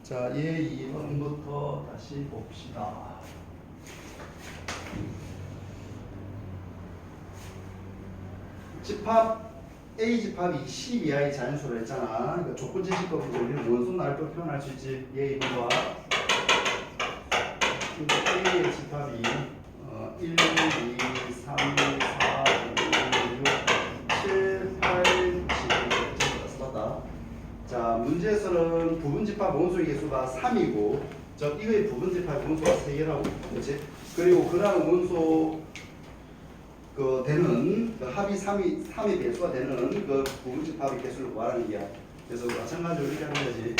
자, 얘 2번부터 다시 봅시다. 집합 A 집합이 10 이하의 자연수로 했잖아. 그러니까 조건 제시법으로 우리는 원소 날도 표현할 수 있지. 얘 2번과 A의 집합이 1, 2, 3, 4, 5, 6, 7, 8, 10 써봤다. 자, 문제에서는 부분집합 원소의 개수가 3이고 이거의 부분집합 원소가 3개라고. 그렇지? 그리고 그러한 원소 되는 합이 3의 배수가 되는 그 부분집합의 개수를 구하라는 얘기야. 그래서 마찬가지로 이렇게 하는 거지.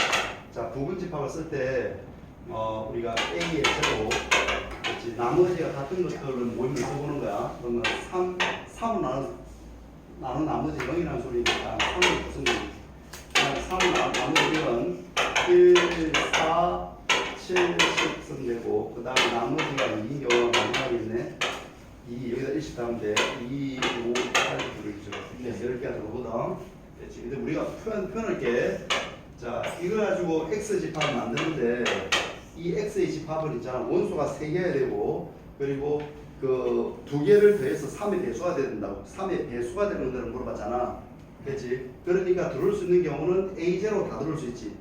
자, 부분집합을 쓸 때 우리가 A의 제곱, 그렇지? 나머지가 같은 것들은 모임을 써보는 거야. 그러면 3을 나눈 나머지 0이라는 소리니까 3을 무슨 3을 나누면 1, 4, 7, 10 쓰면 되고, 그 다음에 나머지가 2인 경우가 마지막이네. 2 여기다 1씩 하면 돼. 2, 5, 8 부르죠. 그래서 10개가 들어오거든. 그렇지. 근데 우리가 표현할게. 자, 이거 가지고 X 집합을 만드는데 이 X의 집합은 있잖아. 원소가 3개여야 되고, 그리고 그 2개를 더해서 3의 배수가 돼야 된다고. 3의 배수가 되는 거를 물어봤잖아. 그렇지? 그러니까 들어올 수 있는 경우는 A0 다 들어올 수 있지.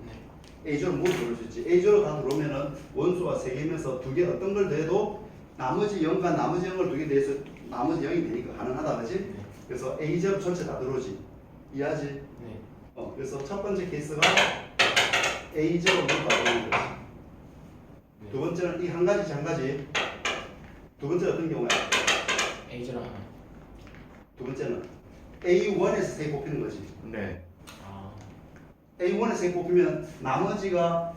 A0 모두 들어올 수 있지. A0 다 들어오면은 원소가 3개면서 2개 어떤 걸 더해도 나머지 0과 나머지 0을 2개 더해서 나머지 0이 되니까 가능하다. 그렇지? 그래서 A0 전체 다 들어오지. 이해하지? 네. 그래서 첫 번째 케이스가 A0 모두 다 들어오는 거지. 두 번째는 이 한 가지, 한 가지. 두 번째 어떤 경우야? A제로 하나. 두 번째는 A1에서 3개 뽑히는 거지. 네. A1에서 3개 뽑히면 나머지가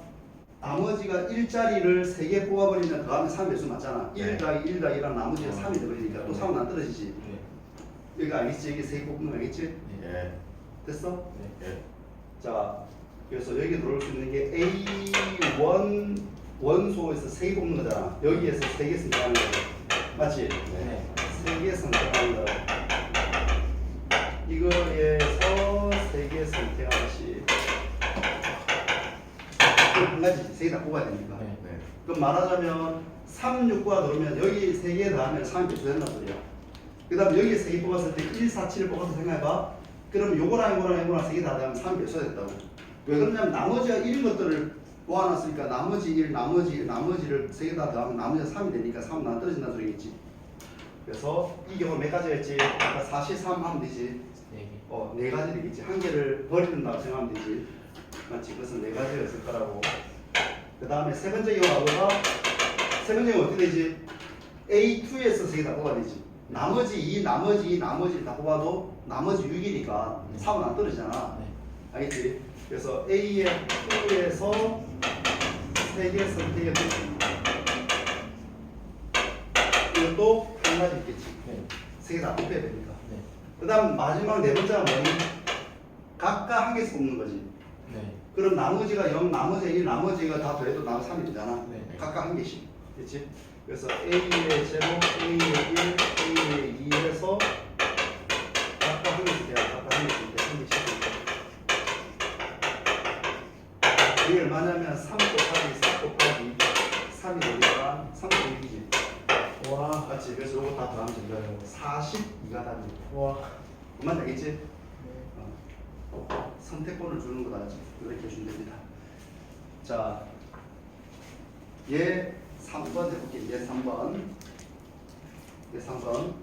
1자리를 3개 뽑아버리면 그 다음에 3 배수 맞잖아. 네. 1 더하기 1 더하기 1랑 나머지가 3이 되버리니까 또 3은 안 떨어지지. 네. 여기 알겠지? 여기 3개 뽑는 거 알겠지? 예. 됐어? 네. 예. 자, 그래서 여기 들어올 수 있는 게 A1 원소에서 3개 뽑는 거잖아. 여기에서 3개 선택하는 거야. 맞지? 네. 3개 선택하는 거야. 이거에서 3개 선택하듯이 한 가지 3개 다 뽑아야 되니까. 네. 네. 그럼 말하자면 3, 6과 들어오면 여기 3개 더하면 3이 배수된단 소리야. 그 다음 여기에 3개 뽑았을 때 1, 4, 7을 뽑아서 생각해봐. 그럼 요거랑 3개 다 더하면 3이 배수가 됐다고. 왜 그러냐면 나머지가 1인 것들을 모아놨으니까 나머지 1, 나머지를 3개 다 더하면 나머지가 3이 되니까 3은 안 떨어진다는 소리겠지. 그래서 이 경우 몇 가지가 있지? 아까 43 하면 되지. 네. 4가지 되겠지. 한 개를 버린다고 생각하면 되지. 맞지? 그것은 4가지가 있을 거라고. 그 다음에 세 번째 경우가 뭐가? 세 번째 경우 어떻게 되지? A2에서 3개 다 뽑아야 되지. 나머지 2, 나머지 다 뽑아도 나머지 6이니까 3은 안 떨어지잖아. 네. 알겠지? 그래서 A의 2에서 3개 선택해 보겠습니다. 이것도 한 가지 있겠지. 네. 3개 다 뽑아야 되니까. 네. 그 다음 마지막 네 번째가 뭐니? 각각 한 개씩 뽑는 거지. 네. 그럼 나머지가 0, 나머지가 1, 나머지가 다 더해도 나머지 3이 되잖아. 네. 각각 한 개씩. 그렇지? 그래서 A의 제곱, A의 1, A의 2에서 각각 한 개씩 돼요. 각각 한 개씩 돼. 한 개씩. 이게 얼마냐면 3 곱하기 4 곱하기 3이 되니까 3 곱하기 와. 맞지? 그래서 이거 다 더하면 된다고. 42가 답입니다. 와. 그만 되겠지? 네. 선택권을 주는 거다. 이렇게 해주면 됩니다. 자, 얘 3번 해볼게요. 얘 3번. 얘 3번.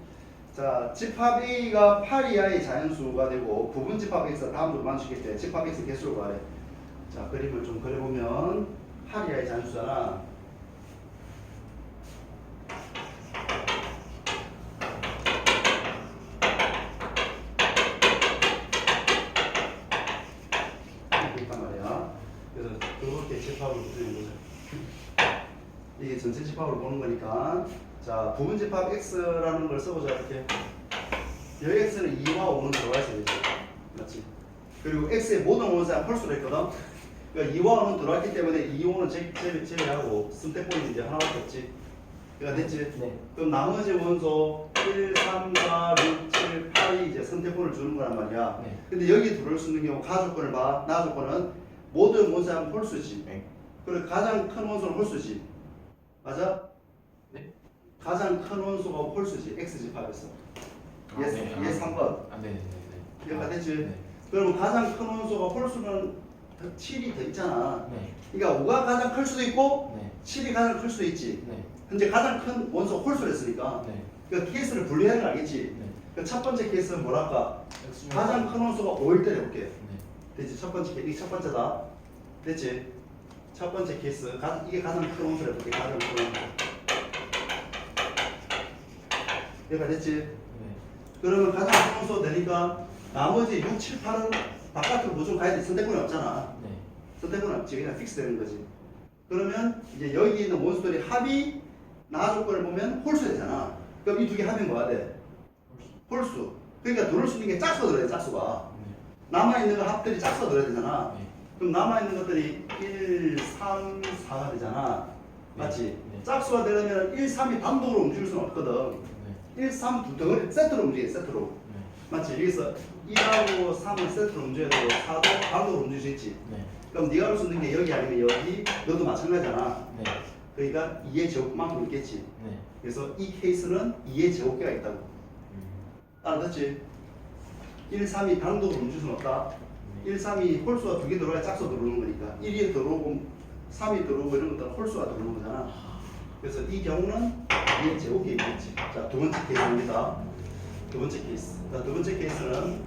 자, 집합 A가 8 이하의 자연수가 되고 부분 집합 X가 다음으로 만주겠대. 집합 X 개수를 구하래. 자, 그림을 좀 그려보면 8 이하의 자연수잖아. 있단 말이야. 그래서 그렇게 집합을 보는 거죠. 이게 전체 집합을 보는 거니까. 자, 부분 집합 X라는 걸 써보자. 이렇게. 여기 X는 2와 5는 들어가 있어야 되지. 맞지? 그리고 X의 모든 원소가 홀수로 했거든. 그러니까 2와 5는 들어왔기 때문에 2, 5는 제외하고 선택권이 이제 하나밖에 없지. 그러니까 됐지? 네. 그럼 나머지 원소 1, 3, 4, 6, 7, 8이 이제 선택권을 주는 거란 말이야. 네. 근데 여기 들어올 수 있는 경우 가조건을 봐. 나조건은 모든 원소하면 홀수지. 네. 그리고 가장 큰 원소는 홀수지. 맞아? 네? 가장 큰 원소가 홀수지. X집합에서. 얘, 네. 얘 3번. 아, 네네네. 이해가 되지? 네. 그러면 가장 큰 원소가 홀수는 7이 더 있잖아. 네. 그러니까 5가 가장 클 수도 있고 네. 7이 가장 클 수도 있지. 네. 현재 가장 큰 원소 홀수를 했으니까 네. 그 케이스를 분리하는 걸 알겠지? 네. 그 첫 번째 케이스는 뭐랄까? X 가장 큰 원소가 5일 때 해볼게. 네. 됐지? 첫 번째 케이스, 이게 첫 번째다. 됐지? 첫 번째 케이스, 이게 가장 큰 원소를 해볼게. 가장 큰 원소. 얘가 됐지? 네. 그러면 가장 큰 원소 되니까 나머지 6, 7, 8은 바깥으로 무조건 가야 돼. 선택권이 없잖아. 네. 선택권이 없지. 그냥 픽스 되는 거지. 그러면 이제 여기 있는 원소들이 합이 나 조건을 보면 홀수 되잖아. 그럼 이 두 개 합이 뭐가 돼? 홀수. 그러니까 들어올 수 있는 게 짝수가 들어야 돼, 짝수가. 남아있는 거 합들이 짝수가 들어야 되잖아. 네. 그럼 남아있는 것들이 1, 3, 4가 되잖아. 맞지? 네. 짝수가 되려면 1, 3이 단독으로 움직일 수는 없거든. 네. 1, 3 두 덩어리 세트로 움직여, 세트로. 네. 맞지? 여기서 1하고 3을 세트로 움직여야 되고 4도 단독으로 움직일 수 있지. 네. 그럼 네가 할 수 있는 게 여기 아니면 여기, 너도 마찬가지잖아. 네. 그러니까 2의 제곱만큼 있겠지. 네. 그래서 이 케이스는 2의 제곱계가 있다고. 알았지? 1, 3이 단독으로 움직일 수는 없다. 1, 3이 홀수가 두 개 들어와야 짝수 들어오는 거니까 1이 들어오고 3이 들어오고 이런 것들은 홀수가 들어오는 거잖아. 그래서 이 경우는 2의 제곱계 있겠지. 자, 두 번째 케이스입니다. 두 번째 케이스. 자, 두 번째 케이스는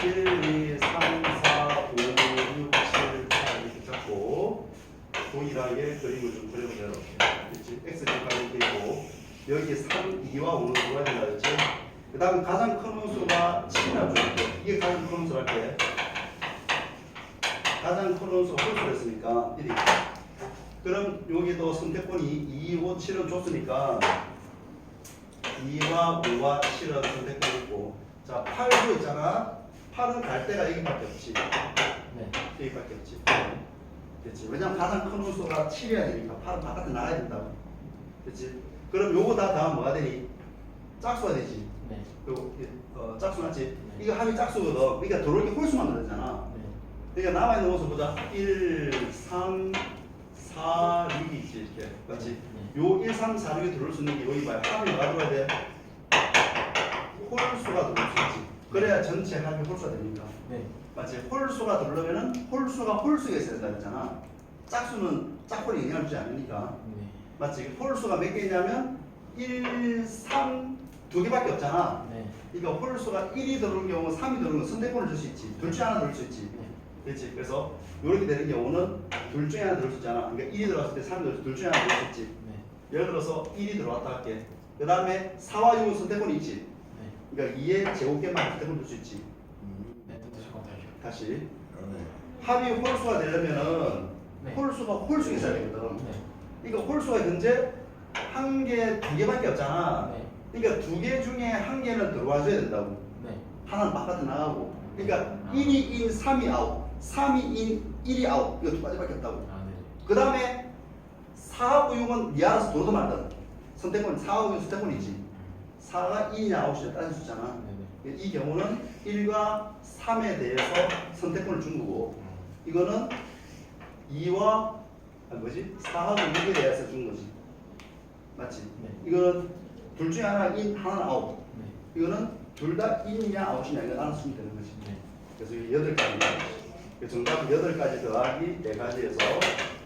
1, 2, 3, 4, 5, 6, 7, 8 이렇게 잡고 동일하게 그림을 좀 그려보세요. 그렇지? X축하게 이렇게 있고 여기 3, 2와 5는 들어가야 된다 그랬지? 그 다음 가장 큰 원소가 7이라고 줄게. 이게 가장 큰 원소 할게. 가장 큰 원소 홀수를 했으니까 1이. 그럼 여기도 선택권이 2, 5, 7은 줬으니까 2와 5와 7은 선택권이 있고 자 8도 있잖아. 8은 갈 데가 여기밖에 없지. 네. 여기밖에 없지. 그렇지. 왜냐면 가장 큰 원소가 7이어야 되니까 8은 바깥에 나가야 된다고. 그렇지. 그럼 요거 다 더하면 뭐가 되니? 짝수가 되지. 네. 요 짝수 맞지? 네. 이거 합이 짝수거든. 그러니까 들어올 게 홀수만 들어있잖아. 네. 그러니까 남아있는 원소 보자. 1, 3, 4, 6이 있지. 이렇게. 맞지? 네. 요 1, 3, 4, 6이 들어올 수 있는 게 여기 봐요. 합이 뭐가 들어야 돼? 홀수가 들어올 수 있지. 그래야 전체 합이 홀수가 되니까. 네. 맞지? 홀수가 들어오려면은 홀수가 홀수가 있어야 된다 그랬잖아. 짝수는 짝꿍이 영향을 주지 않으니까. 네. 맞지? 홀수가 몇 개 있냐면 1, 3, 두 개밖에 없잖아. 네. 그러니까 홀수가 1이 들어오는 경우 3이 들어오면 선택권을 줄 수 있지. 둘 중에 하나 들을 수 있지. 네. 그렇지? 그래서 이렇게 되는 경우는 둘 중에 하나 들을 수 있잖아. 그러니까 1이 들어왔을 때 3이 들어서 둘 중에 하나 들을 수 있지. 네. 예를 들어서 1이 들어왔다 할게. 그 다음에 4와 6은 선택권이 있지. 네. 그러니까 2의 제곱계만 선택권 줄 수 있지. 네. 또 잠깐 다시요. 다시. 합이 홀수가 되려면은 네. 홀수가 홀수가 있어야 되거든. 네. 그러니까 홀수가 현재 한 개, 두 개밖에 없잖아. 네. 그러니까 두 개 중에 한 개는 들어와줘야 된다고. 네. 하나는 바깥에 나가고. 그러니까 아. 1이 인, 3이 아웃. 3이 인, 1이 아웃. 이거 두 가지밖에 없다고. 아, 네. 그 다음에 4하고 6은 네 알아서 들어도 말든. 선택권, 4하고 6은 선택권이지. 4가 2냐 아웃이냐 따질 수 있잖아. 네. 이 경우는 1과 3에 대해서 선택권을 준 거고, 이거는 2와 뭐지? 4하고 6에 대해서 준 거지. 맞지? 네. 이거는 둘 중에 하나 인, 하나는 아웃. 네. 이거는 둘 다 인이냐 아웃이냐 이거 알아서 쓰면 되는 거지. 네. 그래서 이게 8가지. 정답은 8가지 더하기 4가지에서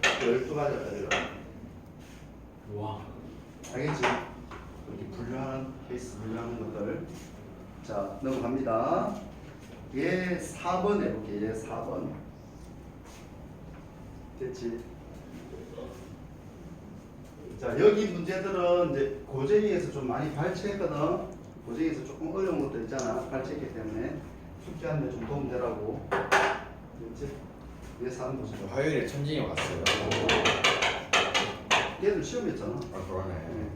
12가지가 되더라. 와. 알겠지? 이렇게 분류하는 케이스 분류하는 것들. 자, 넘어갑니다. 얘 4번 해볼게. 얘 4번. 됐지? 자, 여기 문제들은 이제 고쟁이에서 좀 많이 발췌했거든. 고쟁이에서 조금 어려운 것들 있잖아. 발췌했기 때문에 숙제하는데 좀 도움 되라고. 됐지? 얘 4번 보시죠. 화요일에 천진이 왔어요. 얘들 시험이었잖아. 아, 그러네. 네.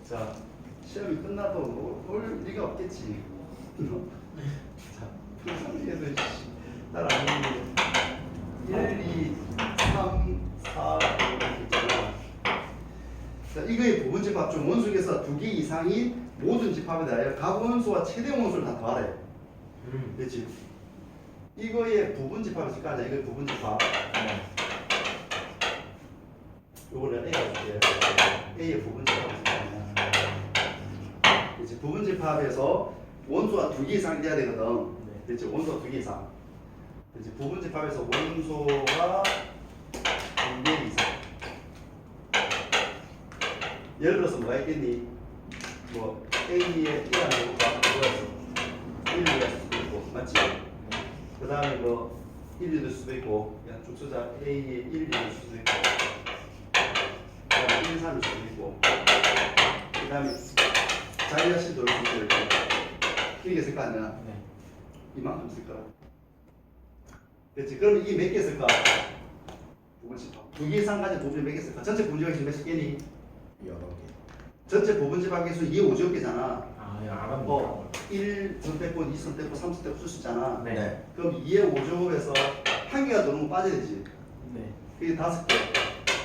자, 시험이 끝나도 올 리가 없겠지. 자, 평상시에도 날 아는데 1, 2, 3, 4 이렇게 있잖아. 자, 이거의 부분집합 중 원소에서 두 개 이상인 모든 집합에 대하여 각 원소와 최대 원소를 다 더하래. 그렇지? 이거의 부분집합이 있을 거 아니야. 이거 부분집합. 네. 요거를 A가 줄게. A의 부분집합이 있을 거 아니야. 이제 부분집합에서 원소가 2개 이상 돼야 되거든. 네. 그렇지. 원소가 2개 이상. 이제 부분집합에서 원소가 2개 이상. 예를 들어서 뭐가 있겠니? 뭐 A의 1이라는 경우가 뭐였어? 1일 수도 있고, 맞지? 그 다음에 뭐 1이 될 수도 있고, 그냥 쭉 쓰자. A의 1이 될 수도 있고, 그 다음에 1, 3일 수도 있고, 그 다음에 자기 자신도 올 수도 있고, 이렇게 쓸 거 아니야? 네. 이만큼 쓸 거야. 그렇지? 그럼 이게 몇 개 쓸까? 부분집합. 2개 이상 가진 부분이 몇 개 쓸까? 전체 부분집합 지금 몇 개니? 8개. 전체 부분집합 개수 2, 5조 개잖아. 아, 예, 알았는데. 1 선택권, 2 선택권, 3 선택권 쓸 수 있잖아. 네. 네. 그럼 2의 5제곱에서 한 개가 들어오면 빠져야 되지. 네. 그게 5개.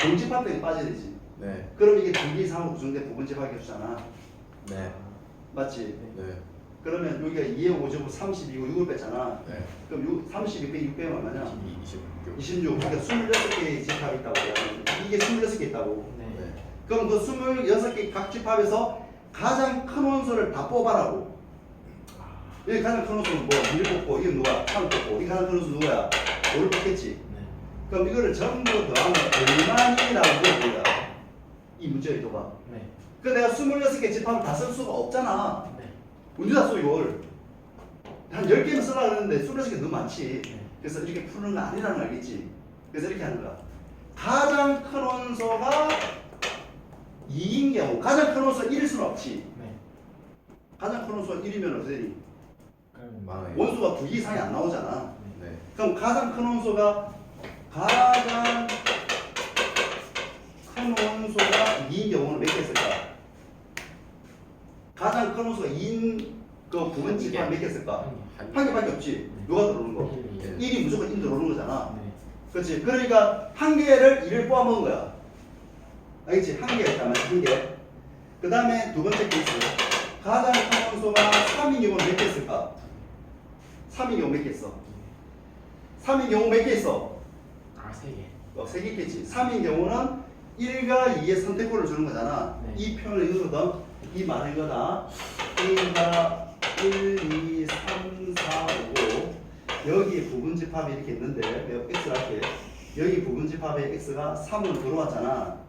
동집합 때문에 빠져야 되지. 네. 그럼 이게 2개 이상으로 구성된 부분집합 개수잖아. 네. 맞지? 네. 그러면 여기가 2의 5제곱 32고 6을 뺐잖아. 네. 그럼 32 빼기 6 빼면 얼마냐? 26. 26. 그러니까 26개의 집합이 있다고. 이게 26개 있다고. 네. 네. 그럼 그 26개 각 집합에서 가장 큰 원소를 다 뽑아라고. 아, 여기 가장 큰 원소는 뭐? 1 뽑고, 이건 누가? 3 뽑고, 이 가장 큰 원소 누구야? 5를 뽑겠지. 네. 그럼 이거를 전부 더하면 얼마이라고 물어보야. 이 문제 의도가. 네. 그 내가 26개 집합을 다 쓸 수가 없잖아. 네. 언제 다 써, 이걸? 한 10개는 쓰려고 그랬는데 26개 너무 많지. 네. 그래서 이렇게 푸는 거 아니라는 거 알겠지? 그래서 이렇게 하는 거야. 가장 큰 원소가 2인 경우, 가장 큰 원소 1일 수는 없지. 네. 가장 큰 원소가 1이면 어떻게 되니? 그럼 많아요. 원소가 2개 이상이 안 나오잖아. 네. 그럼 가장 큰 원소가 가장 큰 원소가 2인 경우는 몇 개 있을까? 가장 큰 원소가 2인 그 부분집합 몇 개 있을까? 한 개밖에 없지. 누가 들어오는 거? 네. 1이 무조건 1 들어오는 거잖아. 네. 그렇지. 그러니까 한 개를 1을 뽑아먹은 거야. 알겠지? 한 개가 있다면 한 개. 그 다음에 두 번째 케이스. 가장 큰 원소가 3인 경우는 몇 개 있을까? 3인 경우 몇 개 있어? 3인 경우 몇 개 있어? 아, 3개. 3개 있겠지. 3인 경우는 1과 2의 선택권을 주는 거잖아. 네. 이 표현을 이거거든. 이 말은 이거다. A가 1, 2, 3, 4, 5. 여기 부분집합이 이렇게 있는데 내가 X를 할게. 여기 부분집합에 X가 3으로 들어왔잖아.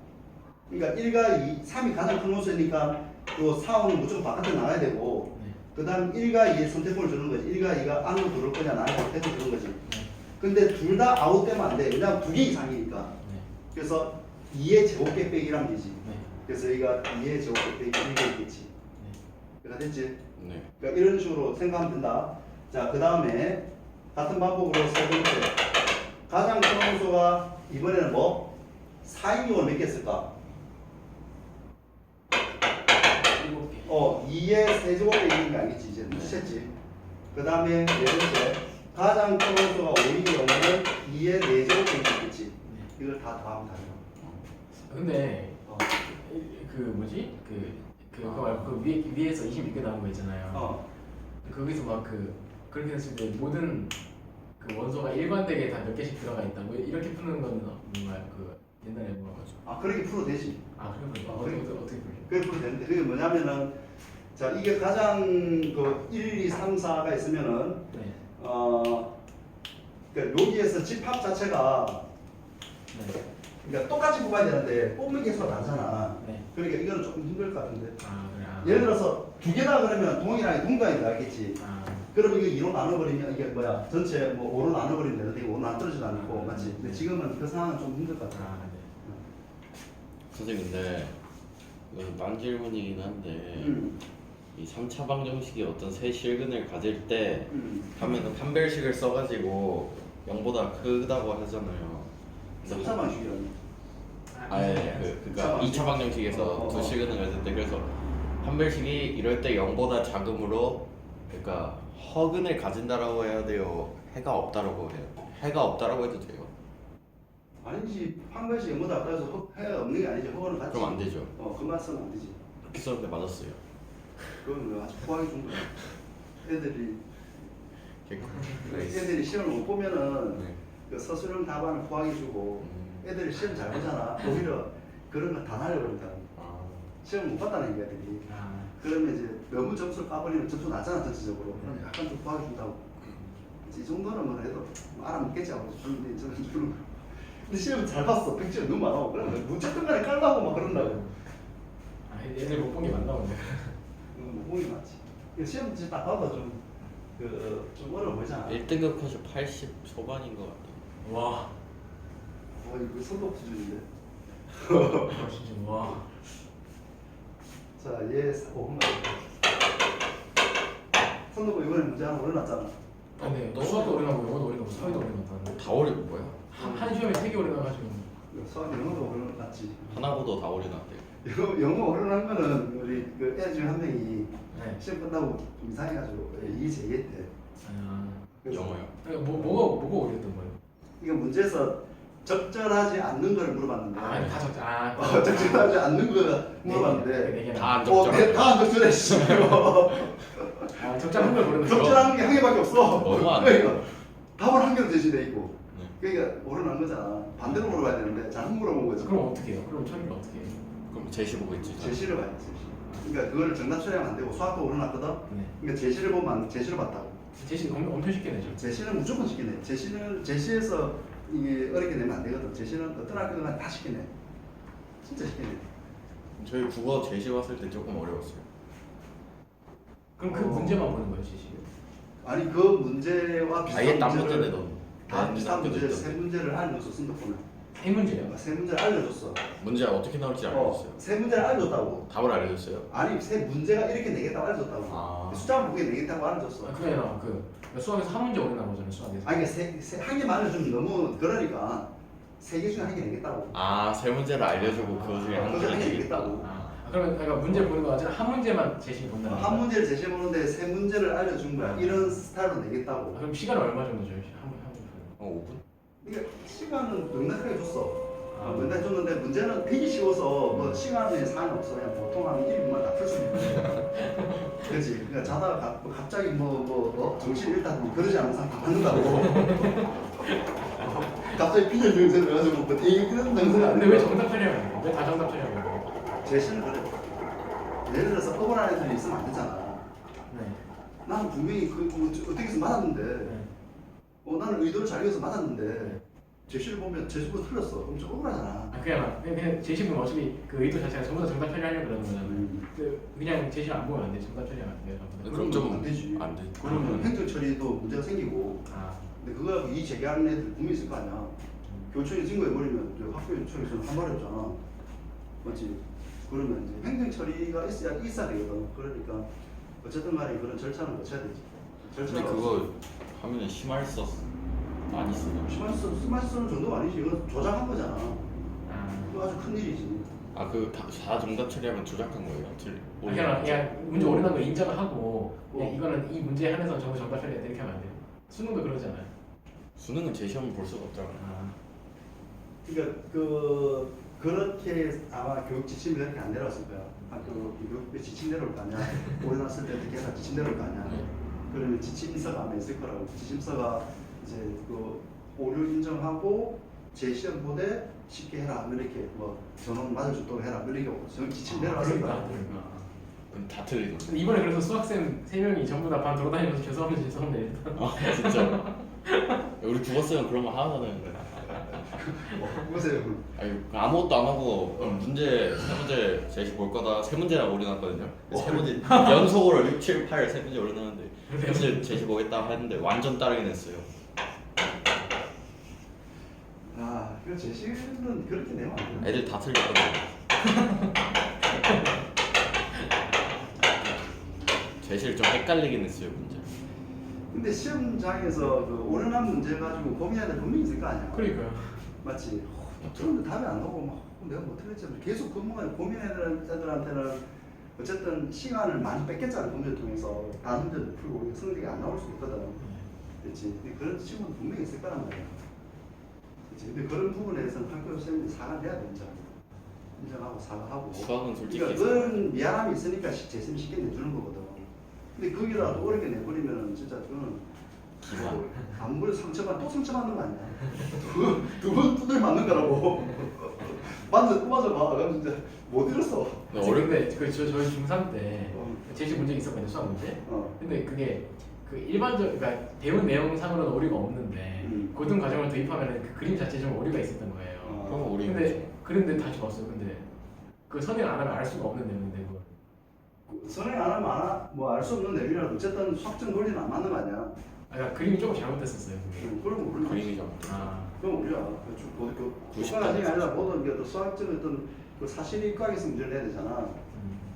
그러니까 1과 2, 3이 가장 큰 원소니까 또 4, 5는 무조건 바깥에 나가야 되고 네. 그 다음 1과 2의 선택권을 주는 거지. 1과 2가 안으로 들어올 거냐 나를 바깥으로 주는 거지. 네. 근데 둘 다 아웃되면 안 돼. 왜냐면 2개 이상이니까. 네. 그래서 2의 제곱계 빼기라면 되지. 네. 그래서 여기가 2의 제곱계 빼기 1개 있겠지. 그래가 됐지? 네. 그러니까 이런 식으로 생각하면 된다. 자, 그 다음에 같은 방법으로 세 번째. 가장 큰 원소가 이번에는 뭐? 4인 경우는 몇 개 쓸까? 7개. 2의 세제곱계 이긴 거 알겠지? 이제 무시했지. 그 다음에 네 번째. 가장 큰 원소가 5인 경우는 2의 4제곱계 있겠지. 네. 이걸 다 더하면 다 돼요. 근데 어. 그 뭐지? 그거 말고 그 위에서 26개 나온 거 있잖아요. 거기서 막 그렇게 했을 때 모든 그 원소가 일관되게 다 몇 개씩 들어가 있다. 뭐 이렇게 푸는 건 뭔가요? 그 옛날에 뭐가지고. 아, 그렇게 풀어도 되지. 아, 그래 아, 어떻게 풀려? 그게 풀어도 되는데, 그게 뭐냐면은, 자, 이게 가장 그 1, 2, 3, 4가 있으면은, 네. 그러니까 여기에서 집합 자체가, 네. 그러니까 똑같이 뽑아야 되는데, 뽑는 개수가 다르잖아. 네. 그러니까 이거는 조금 힘들 것 같은데. 아, 그래. 아. 예를 들어서 두 개다 그러면 동일하게 동등하게 알겠지. 아. 그러면 이거 2로 나눠버리면 이게 뭐야? 전체 뭐 5로 나눠버리면 되는데, 이거 5로 나눠지도 않고, 맞지? 근데 지금은 그 상황은 좀 힘들 것 같아. 아, 네. 선생님, 근데 이건 딴 질문이긴 한데 이 3차 방정식이 어떤 세 실근을 가질 때 하면은 판별식을 써가지고 0보다 크다고 하잖아요. 3차 방식이라는. 그러니까 2차 방정식에서 두 실근을 가질 때 그래서 판별식이 이럴 때 0보다 작음으로 그러니까 허근을 가진다라고 해야 돼요. 해가 없다라고 해요. 해가 없다라고 해도 돼요. 아니지, 판별식 뭐다 앞에서 해 없는 게 아니지. 허가는 같지. 그럼 안 되죠. 그만 쓰면 안 되지. 그렇게 썼는데 맞았어요. 그건 왜 아주 포항이 준 거야. 애들이 애들이 시험을 못 보면은 네. 그 서술형 답안을 포함해주고 애들이 시험 잘 보잖아. 오히려 그런 거 다 날려버린다. 아, 시험 못 봤다는 게 애들이. 아, 그러면 이제 너무 점수를 까버리면 점수 낮잖아 전체적으로. 그럼 약간 좀 도와준다고. 이 정도는 뭐 해도 알아먹겠지 하고 주는데 저는 주는 거. 근데 시험 잘 봤어. 100점 너무 많아. 그러면 문제 뜬간에 깔라고 막 그런다고. 아 얘들 못 본 게 맞나 본데. 뭐 보기 맞지. 시험 진짜 딱 봐도 좀 어려워 보이잖아. 1등급 컷이 80 초반인 것 같아요. 와, 이거 선도 수준인데. 진짜 와. 자, 얘 5분 선도부 이번에 문제 하나 올려놨잖아. 아, 네. 수학도 오래 나고 영어도 오래 나고 사회도 오래 나고. 다 어려워 뭐야? 한 시험에 되게 오래 나가지고. 수학 영어도 올려놨지. 하나보다 다 어려놨대요. 영어 올려놓은 거는 우리 그 애 중에 한 명이 네. 시험 끝나고 좀 이상해가지고 이의 제기했대. 아, 영어요. 그러니까 뭐가 어려웠던 거예요? 이거 문제에서 적절하지 않는 걸 물어봤는데. 아, 아니 다 적자. 아, 적절하지 않는 걸 물어봤는데. 네 개나. 다안 적절해. 다안 적절해. 씨. 아, 적절한 걸 모르는 거. 적절한 게 한 개밖에 없어. 너무 안 돼. 그러니까 답은 한 개로 제시돼 있고. 네. 그러니까 오른한 거잖아. 반대로 물어봐야 되는데 잘못 물어본 거지. 그럼 어떻게 해요? 그럼 처리를 어떻게 해요? 그럼 제시 보겠지. 제시를 봐야 돼. 제시. 그러니까 그거를 정답 처리하면 안 되고 수학도 오른났거든. 네. 그러니까 제시를 보면 제시를 봤다고. 제시 엄청 쉽게 내죠. 제시는 무조건 쉽게 내. 제시에서 이게 어렵게 내면 안 되거든. 제시는 어떤 학교든 다 쉽게 내. 진짜 쉽게 내. 저희 국어 제시 봤을 때 조금 어려웠어요. 그럼 그 문제만 보는 거예요, 제시? 아니 그 문제와 비슷한 아예 딴 문제를 문제 내던. 다 비슷한 학교도 문제 있던데. 세 문제를 알려줬어. 선도권을. 세 문제요? 세 문제를 알려줬어. 문제 어떻게 나올지 알려줬어요. 세 문제를 알려줬다고. 답을 알려줬어요. 아니 세 문제가 이렇게 내겠다고 알려줬다고. 아. 숫자 보게 내겠다고 알려줬어. 아, 그게 아니라 수학에서 한 문제 오래 나오잖아요, 수학에서. 아니 한 개만 알려주면 너무 그러니까 세 개 중에 한 개 내겠다고. 아, 세 문제를 알려주고 그 중에 한 그거 개를 한 개 내겠다고. 내겠다고. 그러면 그러니까 문제 보는 거 아니라 한 문제만 제시 본다는 거예요? 한 문제를 제시해 보는데 세 문제를 알려준 거야. 아. 이런 스타일로 내겠다고. 그럼 시간은 얼마 정도 줘요? 한 문제. 5분? 그러니까 시간은 넉넉하게 줬어. 아. 넉넉하게 줬는데 문제는 되게 쉬워서 뭐 시간에 상관 없어. 그냥 보통 한 1분만 다 풀 수 있는 거야. 그렇지. 그러니까 자다가 갑자기 정신 잃다 뭐 그러지 않은 이상 다 받는다고. 갑자기 핀을 정세를 해가지고 뭐 되게 그런 정세가 안 근데 왜 돼. 정답 처리하면 안 돼요? 왜다 정답 처리하면 안 돼요? 제시는 그래. 예를 들어서 억울한 애들이 있으면 안 되잖아. 네. 나는 분명히 어떻게 해서 맞았는데, 네. 나는 의도를 잘 이해서 맞았는데, 제시를 보면 제시보다 틀렸어. 그럼 좀 억울하잖아. 아 그냥 제시 보면 어차피 그 의도 자체가 전부 다 정답 처리하려고 그러는 거잖아요. 그냥 제시를 안 보면 안 돼. 정답 처리하면 안 돼요. 전부 다. 그럼 좀 안 되지. 안 돼. 그러면 행정 처리도 문제가 생기고, 아, 근데 그거 이 제기하는 애들 분명히 있을 거 아니야. 교육청이 증거해버리면 학교 요청에서는 한 말이 없잖아. 맞지? 그러면 이제 행정 처리가 있어야 되거든. 그러니까 어쨌든 간에 그런 절차는 거쳐야 되지. 근데 그거 하면은 심할서 많이 쓰죠. 스마트 쓰는 정도가 아니지. 이건 조작한 거잖아. 아. 이거 아주 큰 일이지. 아, 다 정답 처리하면 조작한 거예요? 그냥 문제 오래 난거 인정을 하고 그냥 이거는 이 문제에 한해서 전부 정답 처리해 이렇게 하면 안 돼요. 수능도 그러잖아요. 수능은 제 시험을 볼 수가 없잖아요. 아, 그러니까 그렇게 아마 교육 지침이 그렇게 안 내려왔을 거야. 학교 교육 지침 내려올 거 아니야. 올해 났을 때 어떻게 해서 지침 내려올 거 아니야. 그러면 지침서가 아마 있을 거라고. 지침서가 이제 그 오류 인정하고 제 시험 보되 쉽게 해라. 이렇게 전원 맞을 수 있도록 해라. 이렇게 지침 내려왔을 거야. 그럼 다 틀리고. 근데 이번에 그래서 수학생 3명이 전부 다 반 돌아다니면서 죄송합니다 이랬더니 아, 진짜? 우리 국어쌤은 그런 거 하나도 안 했는데. 보세요. 아니, 아무것도 안 하고 문제 세 문제 제시 볼 거다 세 문제나 올려놨거든요. 세 문제 연속으로 6, 7, 8 세 문제 올려놨는데 세 문제 제시 보겠다 했는데 완전 따르긴 했어요. 아, 그 제시는 그렇게 내면 안 돼. 애들 다 틀렸거든요. 제시를 좀 헷갈리긴 했어요 문제. 근데 시험장에서 그 오른한 문제 가지고 고민해야 될 분명히 있을 거 아니야. 그러니까요. 맞지? 그런데 답이 안 나오고 내가 뭐 틀렸지? 계속 고민해야 되는 애들한테는 어쨌든 시간을 많이 뺏겼잖아. 문제를 통해서 다른 문제도 풀고 우리가 성적이 안 나올 수도 있거든. 그렇지? 근데 그런 친구는 분명히 있을 거란 말이야. 그렇지? 근데 그런 부분에서는 학교 선생님이 사과해야 돼. 인정하고 사과하고. 수학은 솔직히 그러니까 그런 미안함이 있으니까 재심 쉽게 내주는 거거든. 근데 거기라도 어렵게 내버리면 진짜 그거는 기만. 아무리 상처만 또 상처 받는 거 아니야? 두 번 두들 맞는 거라고. 맞아 또 맞아 봐. 그럼 진짜 못 잃었어. 근데 저희 중3 때 어. 제시 문제 있었거든요, 수학 문제. 어. 근데 그게 그 일반적 그러니까 배운 내용상으로는 오류가 없는데 고등 과정을 도입하면 그 그림 자체에 좀 오류가 있었던 거예요. 그럼 우리 그런데 다 좋았어요. 근데 그 선행 안 하면 알 수가 없는 내용인데 그걸. 선행 안 하면 뭐알 수 없는 내용이라도 어쨌든 수학적 논리는 안 맞는 거 아니야? 그러니까 그림이 조금 잘못됐었어요. 그게. 그럼 우리 그림이 좀. 그럼 우리야. 교과과정이 아니라 모든 게 어떤 수학적 어떤 그 사실일과에서 문제를 내야 되잖아.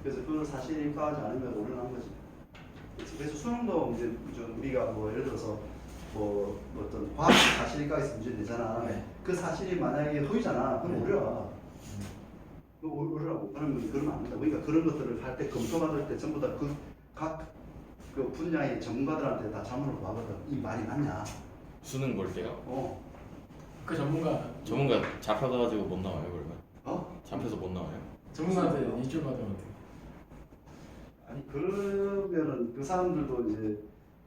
그래서 그 사실일과하지 않으면 오류난 거지. 그래서 수능도 이제 우리가 뭐 예를 들어서 뭐 어떤 과학 사실일과에서 문제를 내잖아. 네. 그 사실이 만약에 허위잖아. 그럼 오류야. 그 오류라고. 그러면 안 된다. 그러니까 그런 것들을 할 때 검토받을 때 전부 다 그 분야의 전문가들한테 다 자문을 구하거든. 이 말이 맞냐? 수능 볼 때요? 그 전문가 잡혀가지고 못 나와요 그러면? 어? 잡혀서 못 나와요? 전문가한테 일주일 받으면 어떻게? 아니 그러면은 그 사람들도 이제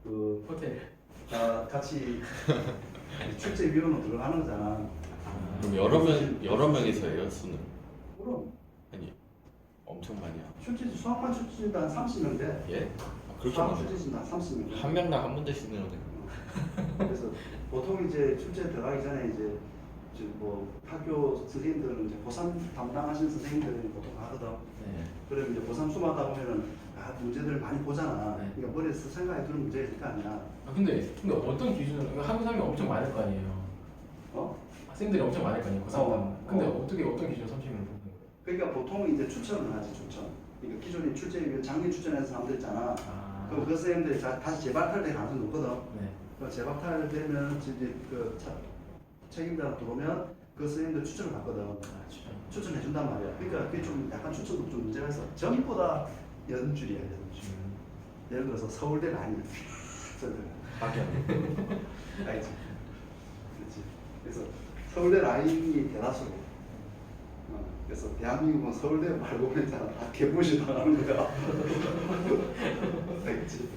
그 호텔. 다 같이 출제위원으로 들어가는 거잖아. 그럼 여러 명이서 해요 수능? 그럼 아니 엄청 많이 하고. 출제 수학만 출제진도 한 30명 돼. 예? 그렇게 수학 많아요? 출제진도 한 30명. 한 명당 한 문제씩 내야 돼. 그래서 보통 이제 출제 들어가기 전에 이제 뭐 학교 선생님들은 이제 고3 담당하시는 선생님들이 보통 하거든. 네. 그러면 이제 고3 수업하다 보면은 문제들을 많이 보잖아. 네. 그러니까 머리에서 생각이 드는 문제일 거 아니야. 근데 어떤 기준으로 한국 사람이 엄청 많을 거 아니에요. 어? 학생들이 엄청 많을 거 아니에요. 고3 근데 어. 어떤 기준으로 30명을 뽑는 거예요? 그러니까 보통 이제 추천을 하지 추천. 그러니까 기존에 출제위원 장기 추천해서 사람들 있잖아. 그럼 그 선생님들이 다시 재발탈될 가능성이 높거든. 네. 그 재발탈되면 이제 그 책임자가 들어오면 그 선생님들 추천을 받거든. 추천해 준단 말이야. 그러니까 그게 좀 약간 추천도 좀 문제가 있어. 전부 다 연줄이야 연줄. 예를 들어서 서울대는 아니야. 밖에 알지? 그렇지. 그래서 서울대 라인이 대다수고. 그래서 대한민국은 서울대 말고 그냥 다 개무시 당하는 거야. 알겠지?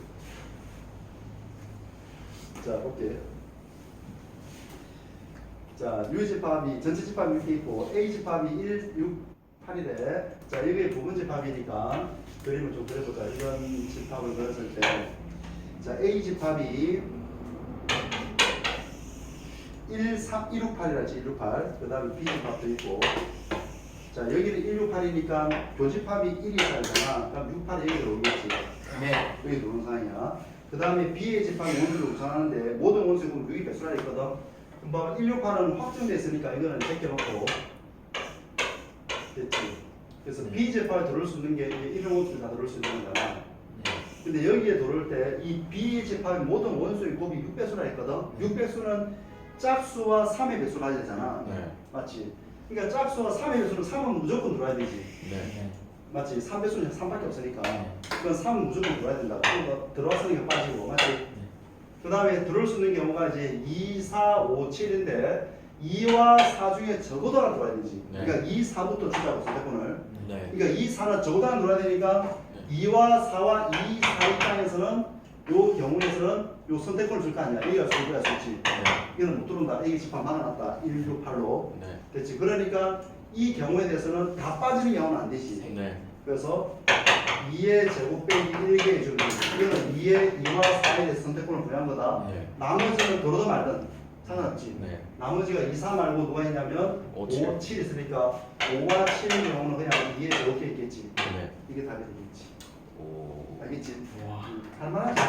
자, 볼게. 자, 유집합이 전체 집합이 이렇게 있고 A 집합이 1, 6, 8이래. 자, 여기 부분 집합이니까 그림을 좀 그려볼까? 이런 집합을 그렸을 때, 자, A 집합이 1, 3, 168이라지 168. 그 다음에 B 집합도 있고. 자, 여기는 168이니까 교집합이 1이 살잖아. 그럼 68이 여기로 오겠지. 네. 여기 노는 상황이야. 그 다음에 B의 집합이 원수를 구성하는데 모든 원수에 보면 6이 배수라 있거든. 그럼 168은 확정됐으니까 이거는 제껴놓고 됐지. 그래서 B 집합에 들어올 수 있는 게 1의 원수를 다 들어올 수 있는 거잖아. 근데 여기에 들어올 때 이 B 집합의 모든 원수의 곱이 6배수라 했거든. 6배수는 짝수와 3의 배수를 하야 되잖아. 네. 맞지? 그러니까 짝수와 3의 배수는 3은 무조건 들어야 되지. 네. 맞지? 3배수는 3밖에 없으니까 그건 3은 무조건 들어야 된다. 그럼 들어왔으니까 빠지고 맞지? 그 다음에 들어올 수 있는 경우가 이제 2, 4, 5, 7인데 2와 4 중에 적어도 하나 들어야 되지. 네. 그러니까 2, 4부터 주자고 선택권을. 네. 그러니까 2, 4는 적어도 하나 들어야 되니까 2와 4와 2, 4 입장에서는 요 경우에서는 요 선택권을 줄 거 아니야. A가 선택할 수 있지. 이거는 못 들어온다. A 집합 막아놨다. 1, 6, 8로. 네. 됐지. 그러니까 이 경우에 대해서는 다 빠지는 경우는 안 되지. 네. 그래서 2의 제곱 빼기 1개 해주는 거지. 이거는 2의 2와 4에 대해서 선택권을 부여한 거다. 네. 나머지는 들어도 말든 상관없지. 네. 나머지가 2, 4 말고 누가 있냐면 5, 5, 7 있으니까 5와 7의 경우는 그냥 2의 제곱해 있겠지. 네. 이게 답이 되겠지. 오. 알겠지? 와. 할만하지?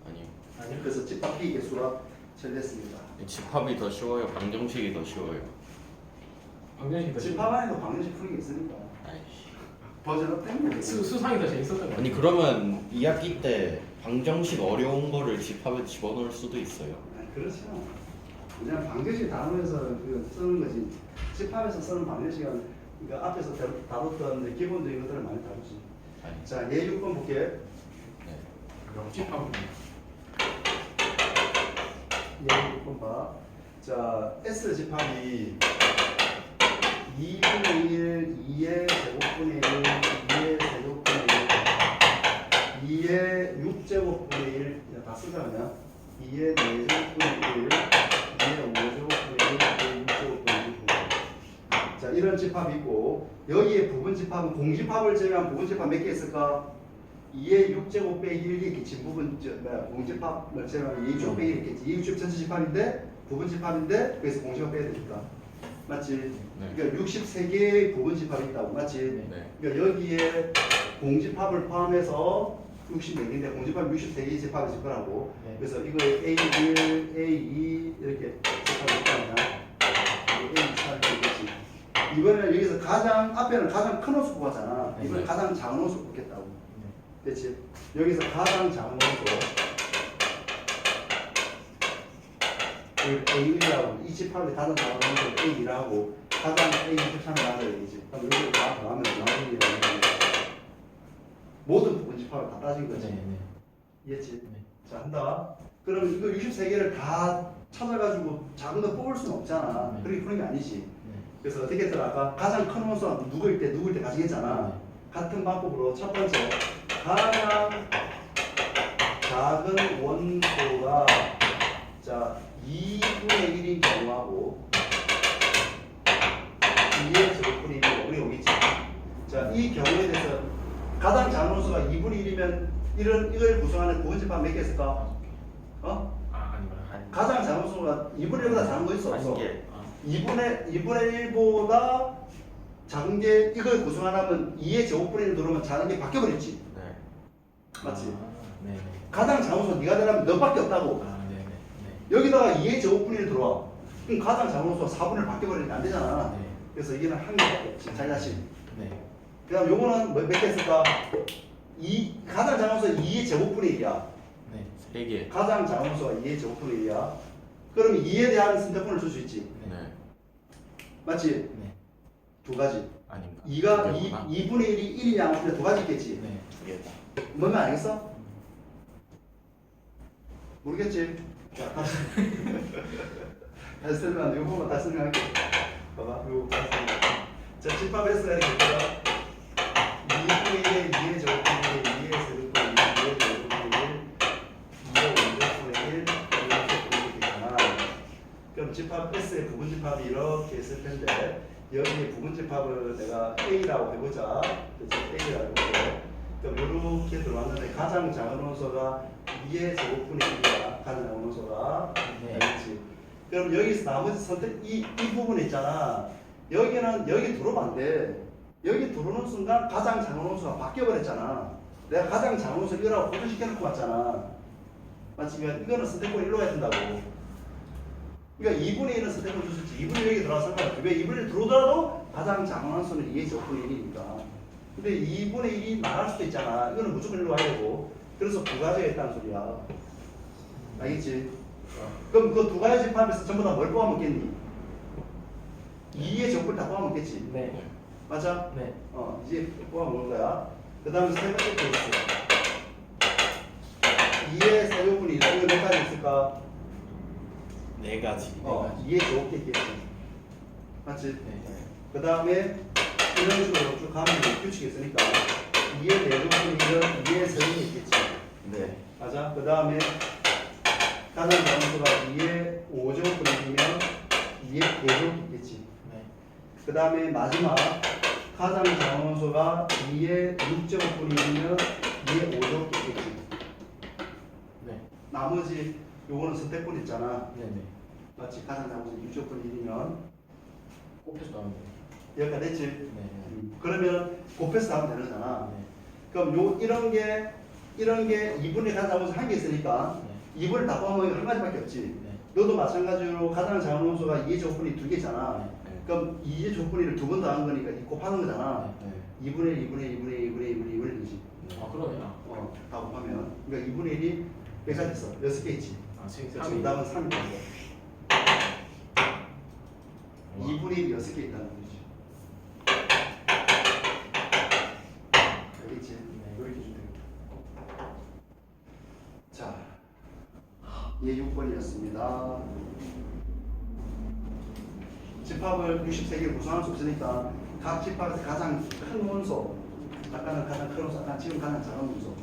아니요. 아니 그래서 집합 B 개수가 잘 됐습니다. 집합이 더 쉬워요. 방정식이 더 쉬워요. 방정식이 더 집합 안에도 방정식 푸는 게 있으니까 아이씨. 버전 때문에 수상이 더 재밌었던 거 아니 그러면 2학기 때 방정식 어려운 거를 집합에 집어넣을 수도 있어요. 아니, 그렇지 않아. 그냥 방정식 다루면서 그 쓰는 거지. 집합에서 쓰는 방정식은 그러니까 앞에서 다뤘던 기본적인 것들을 많이 다루지. 아니. 자, 얘 6번 볼게. 네. 집합. 얘 6번 봐. 자, S 집합이 2분의 1, 2의 제곱분의 1, 2의 제곱분의 1, 2의 6제곱분의 1, 다 쓰자 그냥. 2의 4제곱분의 1, 2의 5제곱분의 1, 2의 6제곱분의 1. 자, 이런 집합이 있고 여기에 부분 집합은 공집합을 제외한 부분 집합 몇 개 있을까? 2의 6제곱 빼기 1이 이렇게 진 부분 공집합을 제외하면 2의 6제곱 빼기 1 있겠지. 2의 6제곱 전체 집합인데 부분 집합인데 그래서 공집합 빼야 되니까. 맞지? 네. 그러니까 63개의 부분 집합이 있다고. 맞지? 네. 그러니까 여기에 공집합을 포함해서 64개인데 공집합 63개의 집합이 있을 거라고. 네. 그래서 이거에 A1, A2 이렇게 집합이 있다면 A3 되겠지. 이번에는 여기서 가장 앞에는 가장 큰 호수 뽑았잖아. 네. 이번에 가장 작은 호수 뽑겠다고. 네. 됐지? 여기서 가장 작은 호수 A1이라고 이 집합의 가장 작은 호수 A2라고 가장 A23을 나눠야 되지. 그럼 여기를 다 더하면 나머지라는 모든 부분 집합을 다 따진 거지. 네. 네. 이해했지? 네. 자, 한다. 그럼 이거 63개를 다 찾아가지고 작은 거 뽑을 수는 없잖아. 네. 그렇게 푸는 게 아니지. 네. 그래서 어떻게 했더라? 아까 가장 큰 원수가 누구일 때 가지겠잖아. 네. 같은 방법으로 첫 번째 가장 작은 원소가 자 2분의 1인 경우하고 2의 제곱분의 1이 우리 여기 있지. 자, 이 경우에 대해서 가장 작은 원소가 2분의 1이면 이걸 구성하는 부분집합 몇 개 있을까? 어? 아니면 가장 작은 원소가 2분의 1보다 작은 거 있어? 없어? 2분의 1보다 작은 게 이걸 구성하려면 2의 제곱분의 1 들어오면 작은 게 바뀌어버렸지. 네. 맞지? 네. 가장 작은 원소 네가 되려면 너밖에 없다고. 네. 네. 여기다가 2의 제곱분의 1 들어와. 그럼 가장 작은 원소가 4분의 1 바뀌어버리면 안 되잖아. 네. 그래서 이게는 한 개밖에 없지. 자기 자신. 네. 그 다음 요거는 몇 개 있을까? 가장 작은 원소가 2의 제곱분의 1이야. 네. 3개. 가장 작은 원소가 2의 제곱분의 1이야. 그러면 2에 대한 선택권을 줄 수 있지. 네. 맞지? 네. 두 가지. 아닌가? 2분의 1이 1이냐 근데 두 가지 있겠지. 네. 2개다. 뭔지 알겠어? 모르겠지? 자, 다시. 다시 설명, 요 부분 다시 설명할게. 봐봐, 요 다시 설명. 자, 집합에서 이렇게 있다. 2분의 1에 2의 제곱분의 1, 2의 제곱분의 1, 2의 제곱분의 1, 2의 원제곱분의 1, 2의 제곱분의 1 있잖아. 그럼 집합 S의 부분 집합이 이렇게 있을 텐데 여기에 부분 집합을 내가 A라고 해보자. 그래서 A라고 해보자. 그럼 이렇게 들어왔는데 가장 작은 원소가 2의 제곱분의 1이야. 가장 작은 원소가. 네. 알겠지? 그럼 여기서 나머지 선택 이 부분에 있잖아. 여기는 여기 들어오면 안 돼. 여기 들어오는 순간 가장 작은 원소가 바뀌어버렸잖아. 내가 가장 작은 원소 이거라고 고정시켜놓고 왔잖아. 맞지? 그러니까 이거는 선택권이 일로 가야 된다고. 그러니까 2분의 1은 선택권을 줄 수 있지. 2분의 1이 들어와서 상관없지. 왜 2분의 1 들어오더라도 가장 작은 원소는 2의 제곱분의 1이니까. 근데 2분의 1이 나갈 수도 있잖아. 이거는 무조건 일로 와야 되고. 그래서 두 가지가 있다는 소리야. 알겠지? 그럼 그 두 가지 집합에서 전부 다 뭘 뽑아먹겠니? 2의 제곱을 다 뽑아먹겠지. 네. 맞아? 네. 이제 뽑아먹는 거야. 그 다음에 세 번째 케이스. 2의 세제곱분이 이거 몇 가지 있을까? 4가지. 2의 제곱이 있겠지. 맞지? 네. 그 다음에 이런 식으로 쭉 가면 규칙이 있으니까 2의 4제곱분이 2의 세제곱이 있겠지. 네. 맞아? 그 다음에 가장 작은 수가 2의 5제곱분이 2면 2의 4제곱이 있겠지. 네. 그 다음에 마지막 가장 작은 원소가 2의 6제곱분이 2면 2의 5제곱이 있겠지. 네. 나머지 요거는 선택권 있잖아. 네. 맞지? 가장 작은 원소 6제곱분이 1이면 꼽혀서 나오는 여기가 됐지? 네. 그러면 곱해서 하면 되는 거잖아. 네. 그럼 이런 게 2분의 가장 작은 원소 한 개 있으니까 네. 2분을 다 포함하면 한 가지밖에 없지. 네. 너도 마찬가지로 가장 작은 원소가 2의 제곱분이 2개잖아. 네. 그럼 2의 제곱분이를 2번 더한 거니까 이 곱하는 거잖아. 네. 2분의 1, 2분의 1, 2분의 1, 2분의 1, 2분의 1, 2분의 1이지. 아 그러네요. 다 곱하면. 그러니까 2분의 1이 몇 가지 있어? 6개 있지. 아 지금 그래서 3이. 정답은 3이 있어. 2분의 1이 6개 있다는 거지. 알겠지? 네. 이렇게 주면 되겠다. 자, 얘 6번이었습니다. 집합을 63개를 구성할 수 없으니까 각 집합에서 가장 큰 원소, 아까는 가장 큰 원소, 아까 지금 가장 작은 원소.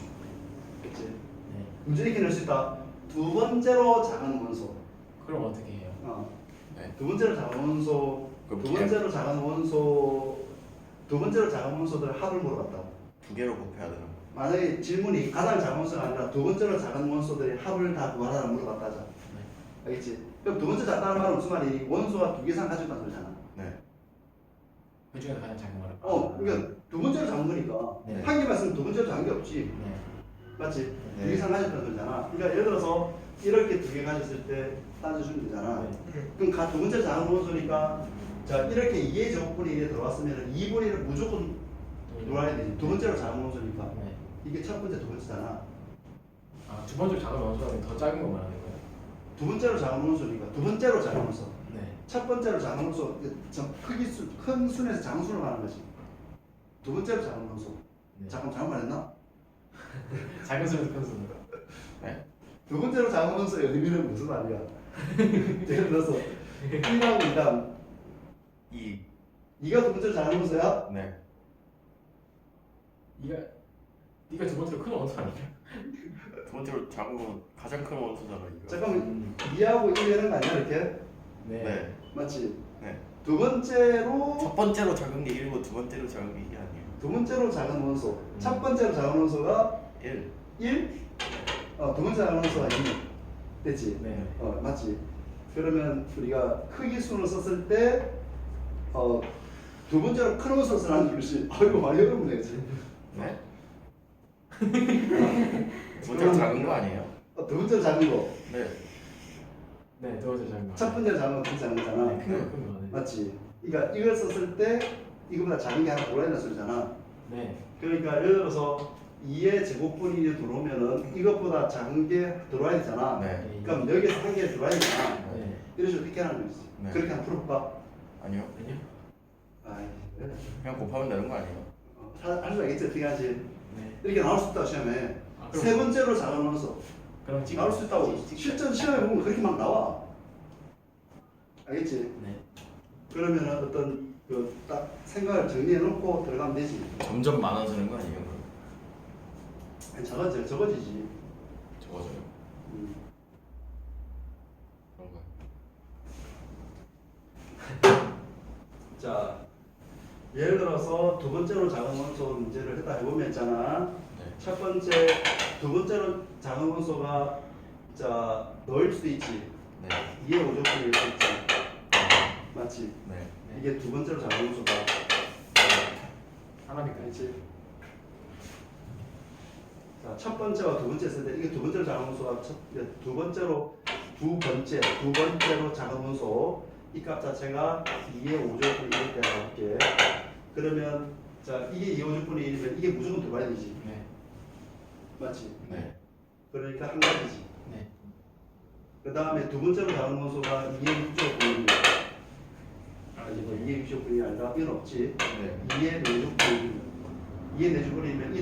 그치? 네. 문제 이렇게 낼 수 있다. 두 번째로 작은 원소. 그럼 어떻게 해요? 네. 두 번째로 작은 원소. 그럼 두 번째로 작은 원소. 두 번째로 작은 원소들 합을 물어봤다. 두 개로 곱해야 되나? 만약에 질문이 가장 작은 원소가 아니라 두 번째로 작은 원소들의 합을 다 구하라 물어봤다자. 네. 알겠지? 그럼 두 번째 작다는 말은 무슨 말이니? 원소가 두 개 이상 가지고 있다는 소리잖아. 네. 그 중에 가장 작은 거를. 그러니까 두 번째로 작은 거니까 네. 한 개만 쓰면 두 번째로 작은 게 없지. 네. 맞지? 네. 두 개 이상 가졌다는 거잖아. 그러니까 예를 들어서 이렇게 두 개 가졌을 때 따져주면 되잖아. 네. 그럼 두 번째 작은 원소니까 자 이렇게 2의 제곱분이 1에 들어왔으면 2분의 1은 무조건 들어와야 되지. 두 번째로 작은 원소니까 네. 이게 첫 번째 두 번째잖아. 아, 두 번째로 작은 원소가 더 작은 거 말하는 거예요? 두 번째로 작은 원소니까 두 번째로 작은 원소. 네. 첫 번째로 작은 원소 큰 순에서 작은 순을 말하는 거지. 두 번째로 작은 원소. 네. 잠깐 잘못 말했나? 작은 수에서 큰 수는. 네. 두 번째로 작은 원소의 의미는 무슨 말이야? 예를 들어서 1하고 2다. 2. 2가 두 번째로 작은 원소야? 네. 네가 두 번째로 큰 원소 아니야? 두 번째로 작은 건 가장 큰 원소잖아 이거. 잠깐만 2하고 1 되는 거 아니야 이렇게? 네. 네. 맞지? 네. 두 번째로 첫 번째로 작은 게 1이고 두 번째로 작은 게 2 아니에요. 두 번째로 작은 원소. 첫 번째로 작은 원소가 1. 1? 두 번째 작은 원소가 2. 됐지? 네. 맞지? 그러면 우리가 크기 순을 썼을 때 두 번째로 큰 원소를 쓰라는 것이 이거 많이 어렵네 그치? 네. 두 번째로 작은 거 아니에요? 두 번째로 작은 거. 네. 네, 두 번째로 작은 거. 첫 번째로 작은 거, 두 번째 작은 거잖아. 네, 큰 거. 네. 맞지? 그러니까 이걸 썼을 때 이거보다 작은 게 하나 들어야 된다는 소리잖아. 네. 그러니까 예를 들어서 2의 제곱분이 들어오면은 이것보다 작은 게 들어와야 되잖아. 네. 그럼 여기에서 한 개 들어와야 되잖아. 네. 이런 식으로 이렇게 하는 거지. 네. 그렇게 한번 풀어봐. 아니요. 아니요? 아이, 그래. 그냥 곱하면 되는 거 아니에요? 할수 있겠지 어떻게 하지? 네. 이렇게 나올 수 있다고 시험에. 아, 그럼- 세 번째로 작은 원소 그럼 지금 나올 수 있다고. 실전 시험에 보면 그렇게 막 나와. 알겠지? 네. 그러면은 어떤 그 딱 생각을 정리해 놓고 들어가면 되지. 점점 많아지는 거 아니에요? 그럼? 아니, 적어지지. 적어져요. 음. 그런가요? 자, 예를 들어서 두 번째로 작은 원소 문제를 했다 해보면 있잖아. 네. 첫 번째, 두 번째로 작은 원소가 자 너일 수도 있지. 네. 2의 5제곱일 수도 있지. 맞지? 네. 이게 두 번째로 작은 원소다. 하나니까. 알지? 자, 첫 번째와 두 번째 했을 때 이게 두 번째로 작은 원소가 두 번째로 작은 원소 이 값 자체가 2의 5제곱분의 1일 때 나올게. 그러면 자 이게 2의 5제곱분의 1이면 이게 무조건 들어가야 되지. 네. 맞지? 네. 그러니까 한 가지지. 네. 그 다음에 두 번째로 작은 원소가 2의 6제곱분의 1. 아니고 2의 6제곱분이 아니라 이건 없지. 네. 2의 4제곱분의 1. 2의 4제곱분이면